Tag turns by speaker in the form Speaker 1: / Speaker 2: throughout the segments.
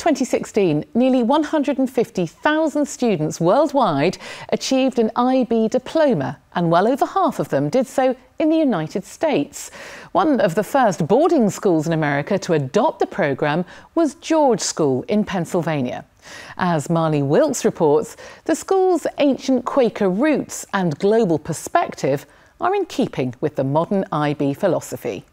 Speaker 1: 2016, nearly 150,000 students worldwide achieved an IB diploma, and well over half of them did so in the United States. One of the first boarding schools in America to adopt the programme was George School in Pennsylvania. As Marley Wilkes reports, the school's ancient Quaker roots and global perspective are in keeping with the modern IB philosophy.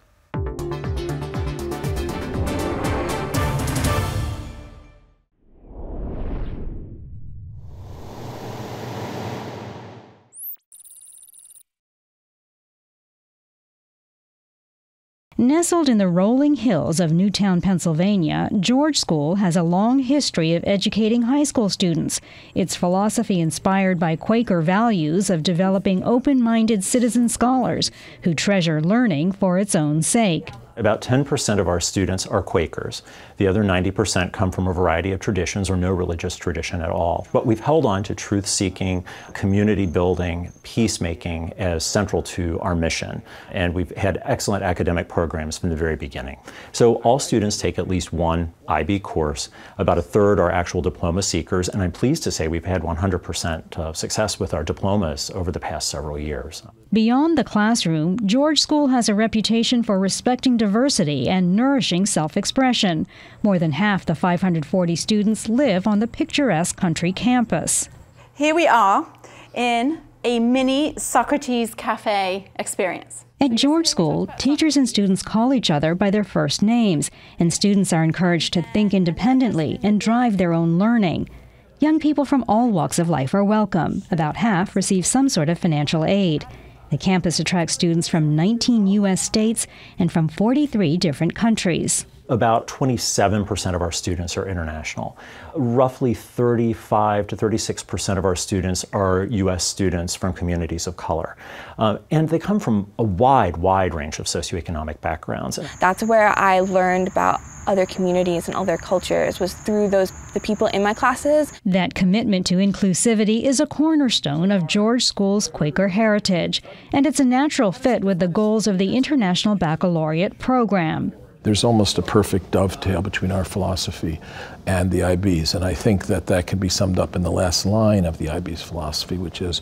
Speaker 2: Nestled in the rolling hills of Newtown, Pennsylvania, George School has a long history of educating high school students. Its philosophy inspired by Quaker values of developing open-minded citizen scholars who treasure learning for its own sake.
Speaker 3: About 10% of our students are Quakers. The other 90% come from a variety of traditions or no religious tradition at all. But we've held on to truth-seeking, community building, peacemaking as central to our mission. And we've had excellent academic programs from the very beginning. So all students take at least one IB course. About a third are actual diploma seekers, and I'm pleased to say we've had 100% success with our diplomas over the past several years.
Speaker 2: Beyond the classroom, George School has a reputation for respecting diversity and nourishing self-expression. More than half the 540 students live on the picturesque country campus.
Speaker 4: Here we are in a mini Socrates Cafe experience.
Speaker 2: At George School, teachers and students call each other by their first names, and students are encouraged to think independently and drive their own learning. Young people from all walks of life are welcome. About half receive some sort of financial aid. The campus attracts students from 19 U.S. states and from 43 different countries.
Speaker 3: About 27% of our students are international. Roughly 35 to 36% of our students are U.S. students from communities of color. And they come from a wide range of socioeconomic backgrounds.
Speaker 5: That's where I learned about other communities and other cultures, was through the people in my classes.
Speaker 2: That commitment to inclusivity is a cornerstone of George School's Quaker heritage, and it's a natural fit with the goals of the International Baccalaureate program.
Speaker 6: There's almost a perfect dovetail between our philosophy and the IB's, and I think that can be summed up in the last line of the IB's philosophy, which is,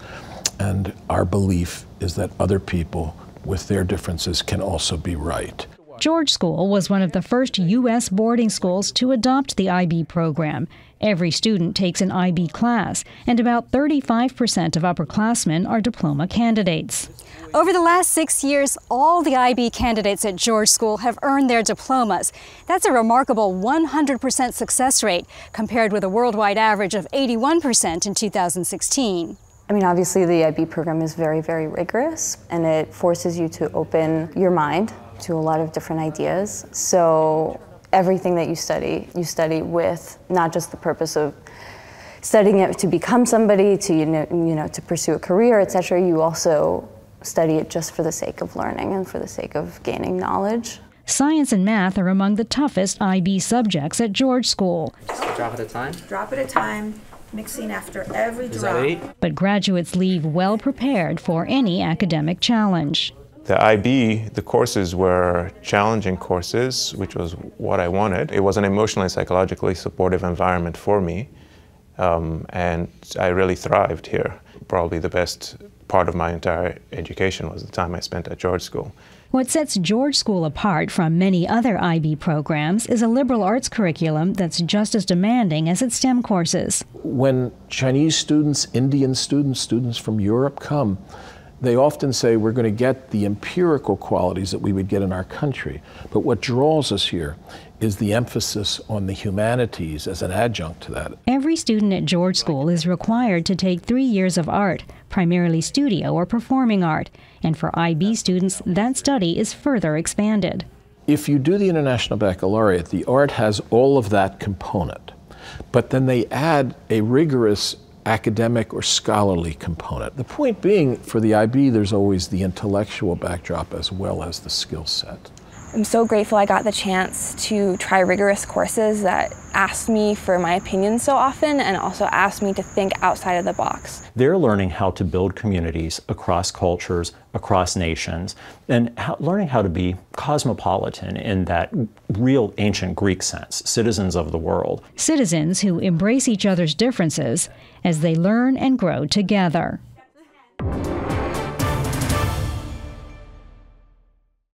Speaker 6: and our belief is that other people with their differences can also be right.
Speaker 2: George School was one of the first U.S. boarding schools to adopt the IB program. Every student takes an IB class, and about 35% of upperclassmen are diploma candidates.
Speaker 7: Over the last 6 years, all the IB candidates at George School have earned their diplomas. That's a remarkable 100% success rate, compared with a worldwide average of 81% in 2016.
Speaker 5: I mean, obviously the IB program is very rigorous, and it forces you to open your mind to a lot of different ideas. So everything that you study with not just the purpose of studying it to become somebody, to to pursue a career, etc. You also study it just for the sake of learning and for the sake of gaining knowledge.
Speaker 2: Science and math are among the toughest IB subjects at George School.
Speaker 8: Drop at a time?
Speaker 9: Drop at a time, mixing after every drop.
Speaker 8: Is that 8?
Speaker 2: But graduates leave well prepared for any academic challenge.
Speaker 10: The IB, the courses were challenging courses, which was what I wanted. It was an emotionally and psychologically supportive environment for me, and I really thrived here. Probably the best part of my entire education was the time I spent at George School.
Speaker 2: What sets George School apart from many other IB programs is a liberal arts curriculum that's just as demanding as its STEM courses.
Speaker 6: When Chinese students, Indian students, students from Europe come, they often say we're going to get the empirical qualities that we would get in our country. But what draws us here is the emphasis on the humanities as an adjunct to that.
Speaker 2: Every student at George School is required to take 3 years of art, primarily studio or performing art. And for IB students, that study is further expanded.
Speaker 6: If you do the International Baccalaureate, the art has all of that component. But then they add a rigorous academic or scholarly component. The point being, for the IB, there's always the intellectual backdrop as well as the skill set.
Speaker 8: I'm so grateful I got the chance to try rigorous courses that asked me for my opinion so often and also asked me to think outside of the box.
Speaker 3: They're learning how to build communities across cultures, across nations, and learning how to be cosmopolitan in that real ancient Greek sense, citizens of the world.
Speaker 2: Citizens who embrace each other's differences as they learn and grow together.